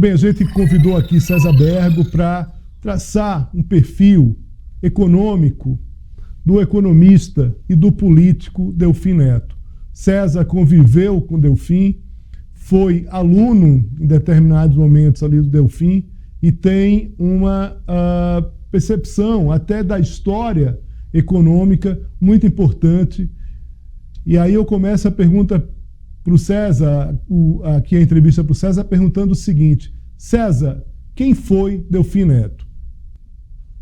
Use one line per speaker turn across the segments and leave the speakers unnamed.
Bem, a gente convidou aqui César Bergo para traçar um perfil econômico do economista e do político Delfim Neto. César conviveu com Delfim, foi aluno em determinados momentos ali do Delfim e tem uma percepção até da história econômica muito importante. E aí eu começo a pergunta para o César, aqui a entrevista para o César, perguntando o seguinte: César, quem foi Delfim Neto?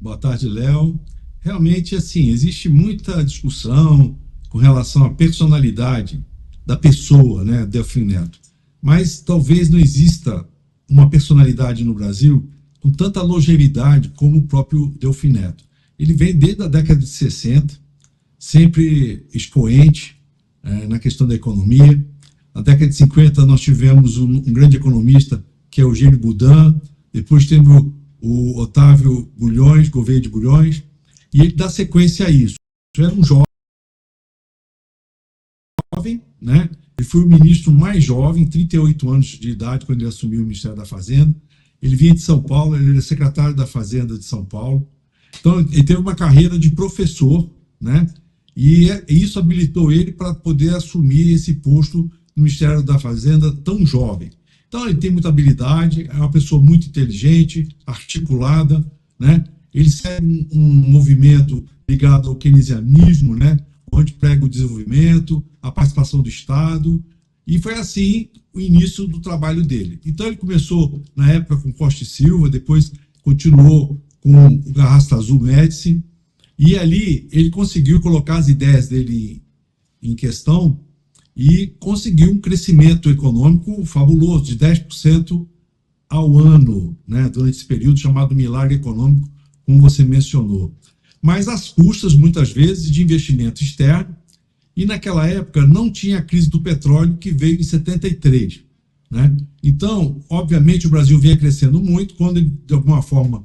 Boa tarde, Léo. Realmente, assim, existe muita discussão com relação à personalidade da pessoa, né, Delfim Neto. Mas talvez não exista uma personalidade no Brasil com tanta longevidade como o próprio Delfim Neto. Ele vem desde a década de 60, sempre expoente na questão da economia. Na década de 50 nós tivemos um grande economista, que é o Eugênio Boudin. Depois temos o Otávio Bulhões, Gouveia de Bulhões, e ele dá sequência a isso. Ele era um jovem, né? Ele foi o ministro mais jovem, 38 anos de idade, quando ele assumiu o Ministério da Fazenda. Ele vinha de São Paulo, ele era secretário da Fazenda de São Paulo. Então, ele teve uma carreira de professor, né? E isso habilitou ele para poder assumir esse posto no Ministério da Fazenda tão jovem. Então, ele tem muita habilidade, é uma pessoa muito inteligente, articulada, né? Ele segue um movimento ligado ao keynesianismo, né? Onde prega o desenvolvimento, a participação do Estado, e foi assim o início do trabalho dele. Então, ele começou, na época, com Costa e Silva, depois continuou com o Garrastazu Azul Médici, e ali ele conseguiu colocar as ideias dele em questão e conseguiu um crescimento econômico fabuloso, de 10% ao ano, né, durante esse período chamado milagre econômico, como você mencionou. Mas às custas, muitas vezes, de investimento externo, e naquela época não tinha a crise do petróleo, que veio em 73. Né? Então, obviamente, o Brasil vinha crescendo muito, quando ele, de alguma forma,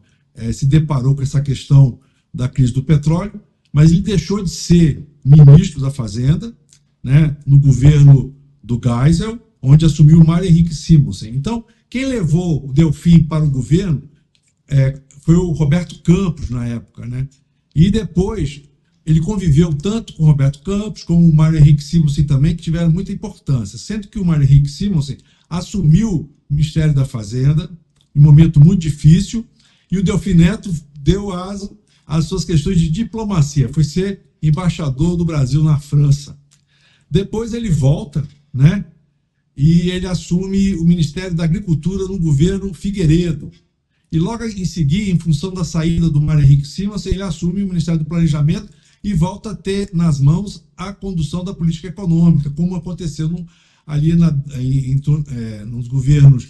se deparou com essa questão da crise do petróleo, mas ele deixou de ser ministro da Fazenda, né, no governo do Geisel, onde assumiu o Mário Henrique Simonsen. Então, quem levou o Delfim para o governo foi o Roberto Campos, na época. Né? E depois, ele conviveu tanto com o Roberto Campos como o Mário Henrique Simonsen também, que tiveram muita importância, sendo que o Mário Henrique Simonsen assumiu o Ministério da Fazenda em um momento muito difícil, e o Delfim Neto deu asa às suas questões de diplomacia, foi ser embaixador do Brasil na França. Depois ele volta, né, e ele assume o Ministério da Agricultura no governo Figueiredo. E logo em seguida, em função da saída do Mário Henrique Simonsen, ele assume o Ministério do Planejamento e volta a ter nas mãos a condução da política econômica, como aconteceu ali nos governos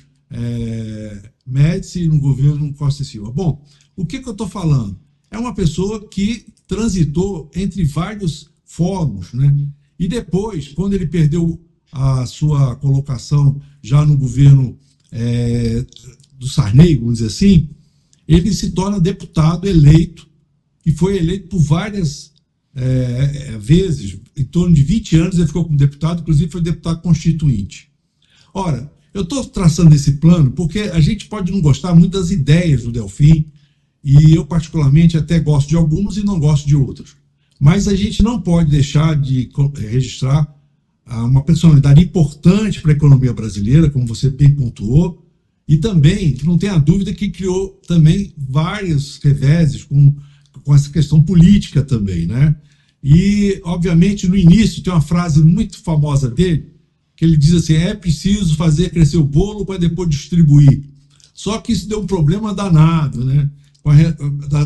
Médici e no governo Costa e Silva. Bom, o que eu estou falando? É uma pessoa que transitou entre vários fóruns, né? E depois, quando ele perdeu a sua colocação já no governo do Sarney, vamos dizer assim, ele se torna deputado eleito, e foi eleito por várias vezes, em torno de 20 anos ele ficou como deputado, inclusive foi deputado constituinte. Ora, eu estou traçando esse plano porque a gente pode não gostar muito das ideias do Delfim, e eu particularmente até gosto de algumas e não gosto de outras. Mas a gente não pode deixar de registrar uma personalidade importante para a economia brasileira, como você bem pontuou, e também, que não tenha dúvida, que criou também vários reveses com essa questão política também, né? E, obviamente, no início tem uma frase muito famosa dele, que ele diz assim: é preciso fazer crescer o bolo para depois distribuir. Só que isso deu um problema danado, né,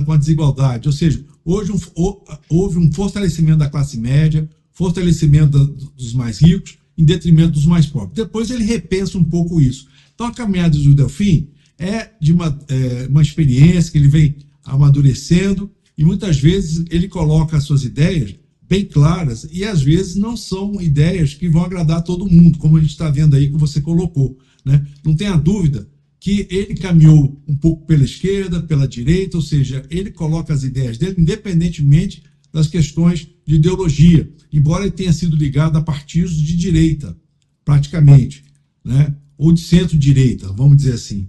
com a desigualdade. Ou seja, hoje houve um fortalecimento da classe média, fortalecimento dos mais ricos, em detrimento dos mais pobres. Depois ele repensa um pouco isso. Então, a caminhada do Delfim é de uma experiência que ele vem amadurecendo, e muitas vezes ele coloca as suas ideias bem claras, e às vezes não são ideias que vão agradar a todo mundo, como a gente está vendo aí que você colocou. Né? Não tenha dúvida que ele caminhou um pouco pela esquerda, pela direita, ou seja, ele coloca as ideias dele independentemente das questões de ideologia, embora ele tenha sido ligado a partidos de direita, praticamente, né? Ou de centro-direita, vamos dizer assim.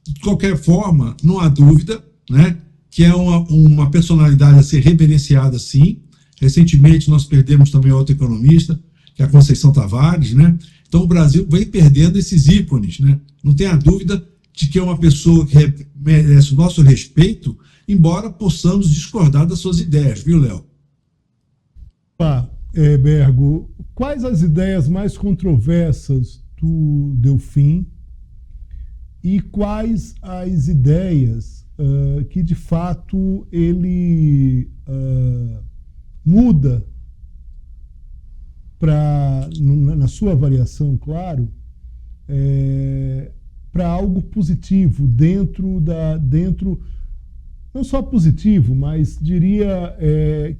De qualquer forma, não há dúvida, né, que é uma personalidade a ser reverenciada, sim. Recentemente, nós perdemos também outro economista, que é a Conceição Tavares, né? Então, o Brasil vem perdendo esses ícones, né? Não tenha dúvida de que é uma pessoa que merece o nosso respeito, embora possamos discordar das suas ideias, viu, Léo?
Bergo, quais as ideias mais controversas do Delfim e quais as ideias que, de fato, ele muda na sua avaliação, claro, para algo positivo dentro, não só positivo, mas diria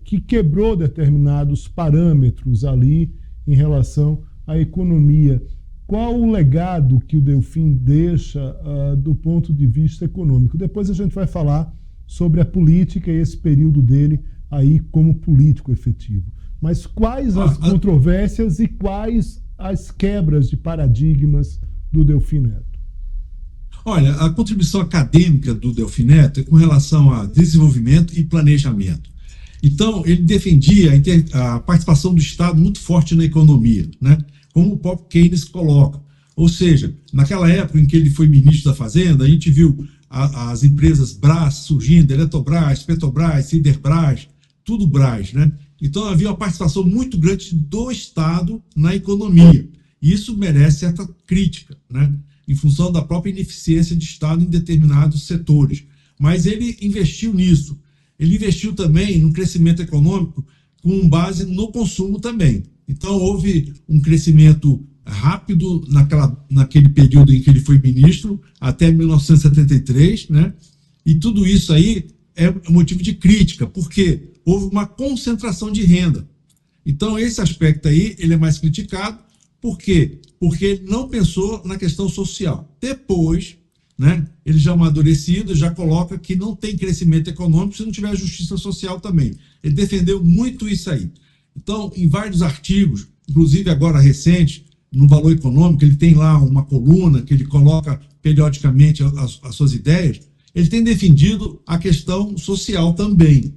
que quebrou determinados parâmetros ali em relação à economia. Qual o legado que o Delfim deixa do ponto de vista econômico? Depois a gente vai falar sobre a política e esse período dele aí como político efetivo. Mas quais as controvérsias e quais as quebras de paradigmas do Delfim Neto?
Olha, a contribuição acadêmica do Delfim Neto é com relação a desenvolvimento e planejamento. Então, ele defendia a participação do Estado muito forte na economia, né? Como o próprio Keynes coloca. Ou seja, naquela época em que ele foi ministro da Fazenda, a gente viu as empresas Brás surgindo, Eletrobras, Petrobras, Siderbras, tudo Brás, né? Então, havia uma participação muito grande do Estado na economia. E isso merece certa crítica, né? Em função da própria ineficiência de Estado em determinados setores. Mas ele investiu nisso. Ele investiu também no crescimento econômico com base no consumo também. Então, houve um crescimento rápido naquele período em que ele foi ministro, até 1973, né? E tudo isso aí é motivo de crítica, porque houve uma concentração de renda. Então, esse aspecto aí, ele é mais criticado. Por quê? Porque ele não pensou na questão social. Depois, né, ele já amadurecido, já coloca que não tem crescimento econômico se não tiver justiça social também. Ele defendeu muito isso aí. Então, em vários artigos, inclusive agora recente, no Valor Econômico, ele tem lá uma coluna que ele coloca periodicamente as suas ideias, ele tem defendido a questão social também.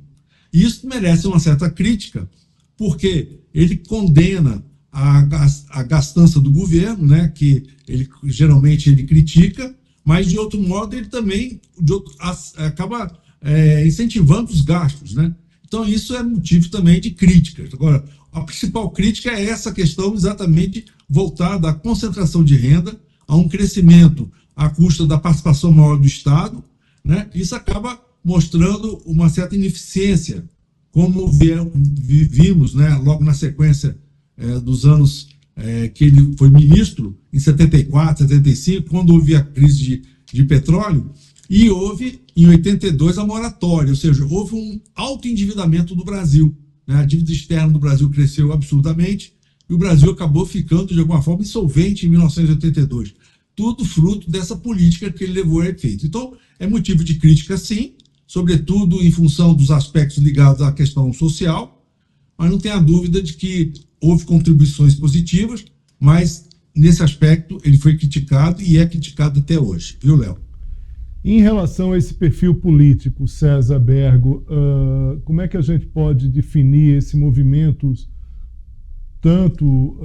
E isso merece uma certa crítica, porque ele condena a gastança do governo, né, que geralmente ele critica, mas, de outro modo, ele também acaba incentivando os gastos, né? Então, isso é motivo também de críticas. Agora, a principal crítica é essa questão exatamente voltada à concentração de renda, a um crescimento à custa da participação maior do Estado, né? Isso acaba mostrando uma certa ineficiência, como vimos, né, logo na sequência dos anos que ele foi ministro, em 74, 75, quando houve a crise de petróleo, e houve, em 82, a moratória, ou seja, houve um alto endividamento do Brasil, né? A dívida externa do Brasil cresceu absurdamente, e o Brasil acabou ficando, de alguma forma, insolvente em 1982. Tudo fruto dessa política que ele levou a efeito. Então, é motivo de crítica, sim, sobretudo em função dos aspectos ligados à questão social, mas não tenha dúvida de que houve contribuições positivas, mas nesse aspecto ele foi criticado e é criticado até hoje, viu, Léo?
Em relação a esse perfil político, César Bergo, como é que a gente pode definir esse movimento, tanto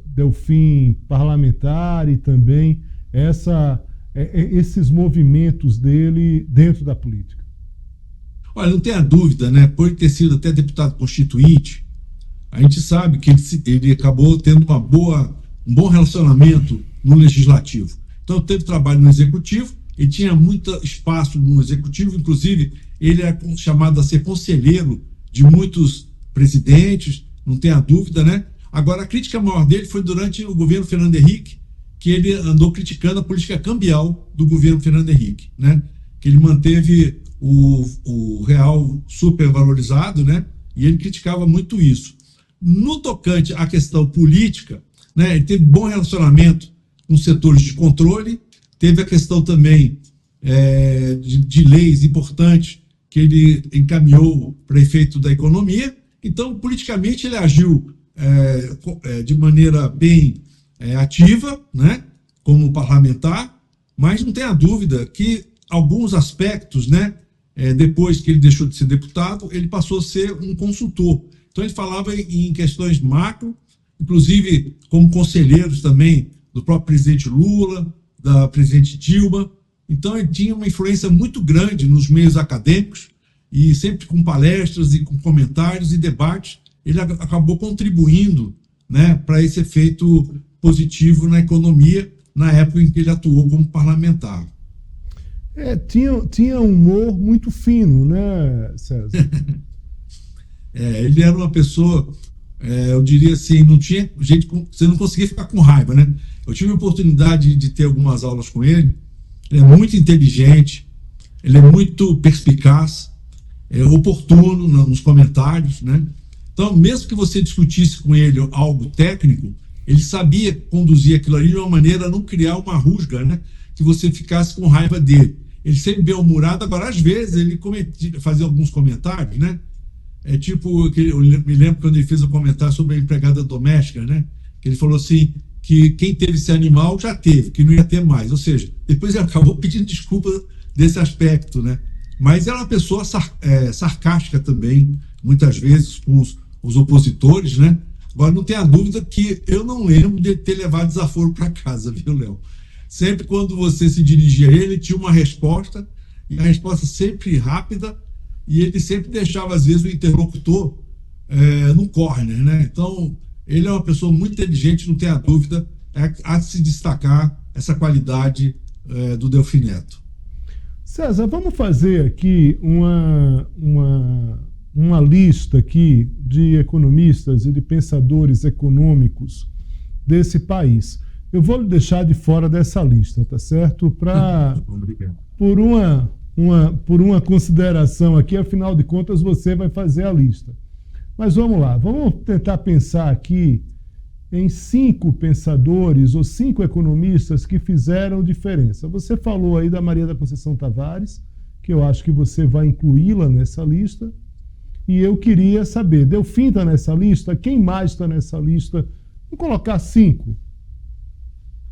Delfim parlamentar e também esses movimentos dele dentro da política?
Olha, não tenha dúvida, né? Por ter sido até deputado constituinte, a gente sabe que ele acabou tendo um bom relacionamento no legislativo. Então, teve trabalho no executivo, ele tinha muito espaço no executivo, inclusive ele é chamado a ser conselheiro de muitos presidentes, não tenha dúvida, né? Agora, a crítica maior dele foi durante o governo Fernando Henrique, que ele andou criticando a política cambial do governo Fernando Henrique, né? Que ele manteve o real supervalorizado, né? E ele criticava muito isso. No tocante à questão política, né, ele teve bom relacionamento com setores de controle, teve a questão também de leis importantes que ele encaminhou para efeito da economia. Então, politicamente, ele agiu de maneira bem ativa, né, como parlamentar, Mas não tenha dúvida que alguns aspectos, né, depois que ele deixou de ser deputado, ele passou a ser um consultor. Então ele falava em questões macro, inclusive como conselheiros também do próprio presidente Lula, da presidente Dilma. Então ele tinha uma influência muito grande nos meios acadêmicos e sempre com palestras e com comentários e debates, ele acabou contribuindo, né, para esse efeito positivo na economia na época em que ele atuou como parlamentar.
Tinha um humor muito fino, né, César?
Ele era uma pessoa, eu diria assim, não tinha gente, você não conseguia ficar com raiva, né? Eu tive a oportunidade de ter algumas aulas com ele. Ele é muito inteligente, ele é muito perspicaz, oportuno nos comentários, né? Então, mesmo que você discutisse com ele algo técnico, ele sabia conduzir aquilo ali de uma maneira a não criar uma rusga, né? Que você ficasse com raiva dele. Ele sempre bem-humorado, agora às vezes ele fazia alguns comentários, né? Tipo, eu me lembro quando ele fez um comentário sobre a empregada doméstica, né? Que ele falou assim, que quem teve esse animal já teve, que não ia ter mais. Ou seja, depois ele acabou pedindo desculpa desse aspecto, né? Mas era uma pessoa sarcástica também, muitas vezes com os opositores, né? Agora, não tenha dúvida que eu não lembro de ter levado desaforo para casa, viu, Léo? Sempre quando você se dirigia a ele, tinha uma resposta, e a resposta sempre rápida, e ele sempre deixava, às vezes, o interlocutor no corner, né? Então, ele é uma pessoa muito inteligente, não tenha dúvida, há de se destacar essa qualidade do Delfim Neto.
César, vamos fazer aqui uma lista aqui de economistas e de pensadores econômicos desse país. Eu vou lhe deixar de fora dessa lista, tá certo? Por uma consideração aqui, afinal de contas, você vai fazer a lista. Mas vamos lá, vamos tentar pensar aqui em 5 pensadores ou 5 economistas que fizeram diferença. Você falou aí da Maria da Conceição Tavares, que eu acho que você vai incluí-la nessa lista. E eu queria saber, Delfim está nessa lista? Quem mais está nessa lista? Vamos colocar 5.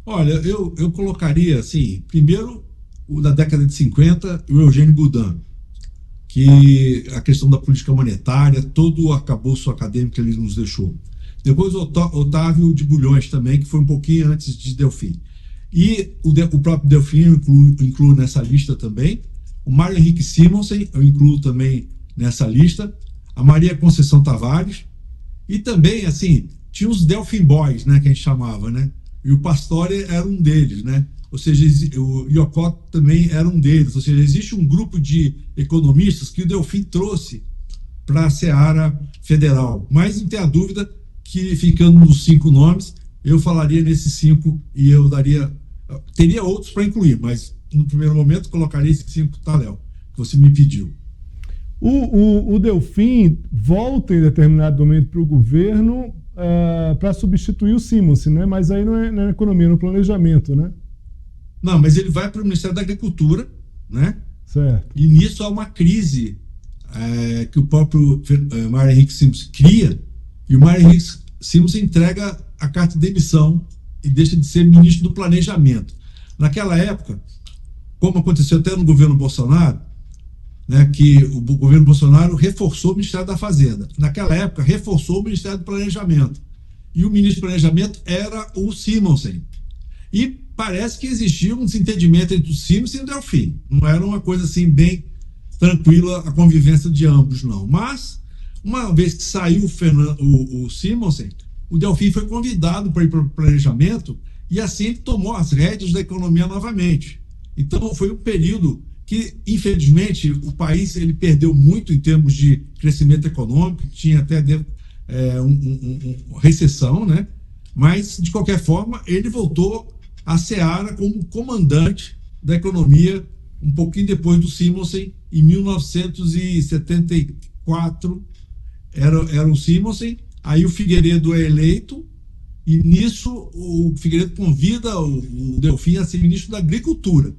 Olha, eu colocaria, assim, primeiro, o da década de 50, o Eugênio Boudin, que a questão da política monetária, todo o arcabouço acadêmico que ele nos deixou. Depois, Otávio de Bulhões também, que foi um pouquinho antes de Delfim. E o próprio Delfim eu incluo nessa lista também. O Mário Henrique Simonsen eu incluo também nessa lista. A Maria Conceição Tavares. E também, assim, tinha os Delfim Boys, né, que a gente chamava, né? E o Pastore era um deles, né? Ou seja, o Iocó também era um deles. Ou seja, existe um grupo de economistas que o Delfim trouxe para a seara federal. Mas não tenha dúvida que, ficando nos 5 nomes, eu falaria nesses 5 e eu teria outros para incluir, mas no primeiro momento colocaria esses 5, tá, Léo, que você me pediu.
O Delfim volta em determinado momento para o governo para substituir o Simonsen, né? Mas aí não é na economia, no planejamento, né?
Não, mas ele vai para o Ministério da Agricultura, né?
Certo.
E nisso há uma crise que o próprio Mário Henrique Simonsen cria, e o Mário Henrique Simonsen entrega a carta de demissão e deixa de ser ministro do Planejamento. Naquela época, como aconteceu até no governo Bolsonaro, né, que o governo Bolsonaro reforçou o Ministério da Fazenda. Naquela época, reforçou o Ministério do Planejamento. E o ministro do Planejamento era o Simonsen. E parece que existia um desentendimento entre o Simonsen e o Delfim. Não era uma coisa assim bem tranquila a convivência de ambos, não. Mas, uma vez que saiu o Simonsen, o Delfim foi convidado para ir para o Planejamento e assim ele tomou as rédeas da economia novamente. Então, foi um período que, infelizmente, o país ele perdeu muito em termos de crescimento econômico, tinha até recessão, né? Mas, de qualquer forma, ele voltou à seara como comandante da economia um pouquinho depois do Simonsen, em 1974, era o Simonsen, aí o Figueiredo é eleito, e nisso o Figueiredo convida o Delfim a ser ministro da Agricultura.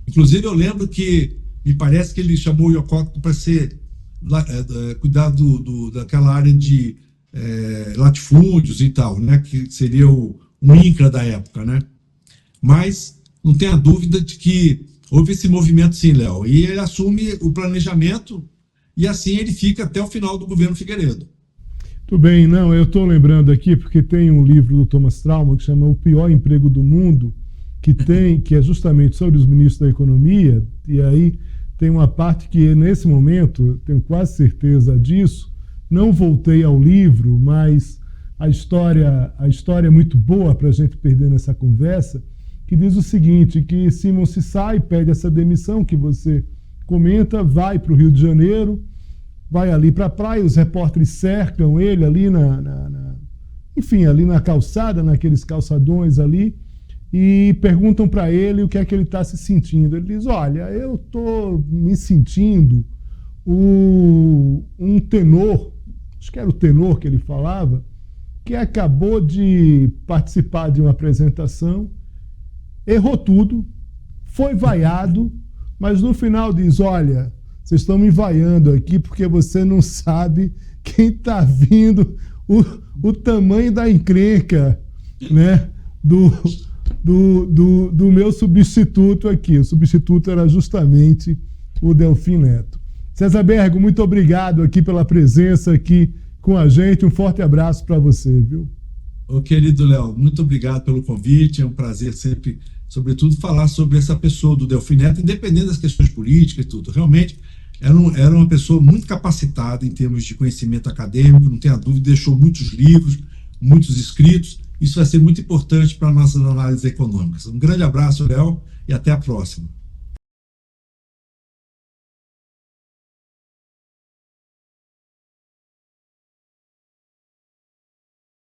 Inclusive, eu lembro que me parece que ele chamou o Iocó para cuidar daquela área de latifúndios e tal, né? Que seria um INCRA da época, né? Mas não tenha dúvida de que houve esse movimento sim, Léo. E ele assume o planejamento e assim ele fica até o final do governo Figueiredo.
Tudo bem, não, eu estou lembrando aqui porque tem um livro do Thomas Trauman que chama O Pior Emprego do Mundo, que é justamente sobre os ministros da economia, e aí tem uma parte que nesse momento, tenho quase certeza disso, não voltei ao livro, mas a história é muito boa para a gente perder nessa conversa, que diz o seguinte, que Simon se sai, pede essa demissão que você comenta, vai para o Rio de Janeiro, vai ali para a praia, os repórteres cercam ele ali enfim, ali na calçada, naqueles calçadões ali, e perguntam para ele o que é que ele está se sentindo. Ele diz, olha, eu estou me sentindo um tenor, acho que era o tenor que ele falava, que acabou de participar de uma apresentação, errou tudo, foi vaiado, mas no final diz, olha, vocês estão me vaiando aqui porque você não sabe quem está vindo, o tamanho da encrenca, né, do meu substituto aqui. O substituto era justamente o Delfim Neto. César Bergo, muito obrigado aqui pela presença aqui com a gente. Um forte abraço para você, viu?
Ô, querido Léo, muito obrigado pelo convite. É um prazer sempre, sobretudo, falar sobre essa pessoa do Delfim Neto, independente das questões políticas e tudo. Realmente, era uma pessoa muito capacitada em termos de conhecimento acadêmico, não tenha dúvida, deixou muitos livros, muitos escritos. Isso vai ser muito importante para nossas análises econômicas. Um grande abraço, Léo, e até a próxima.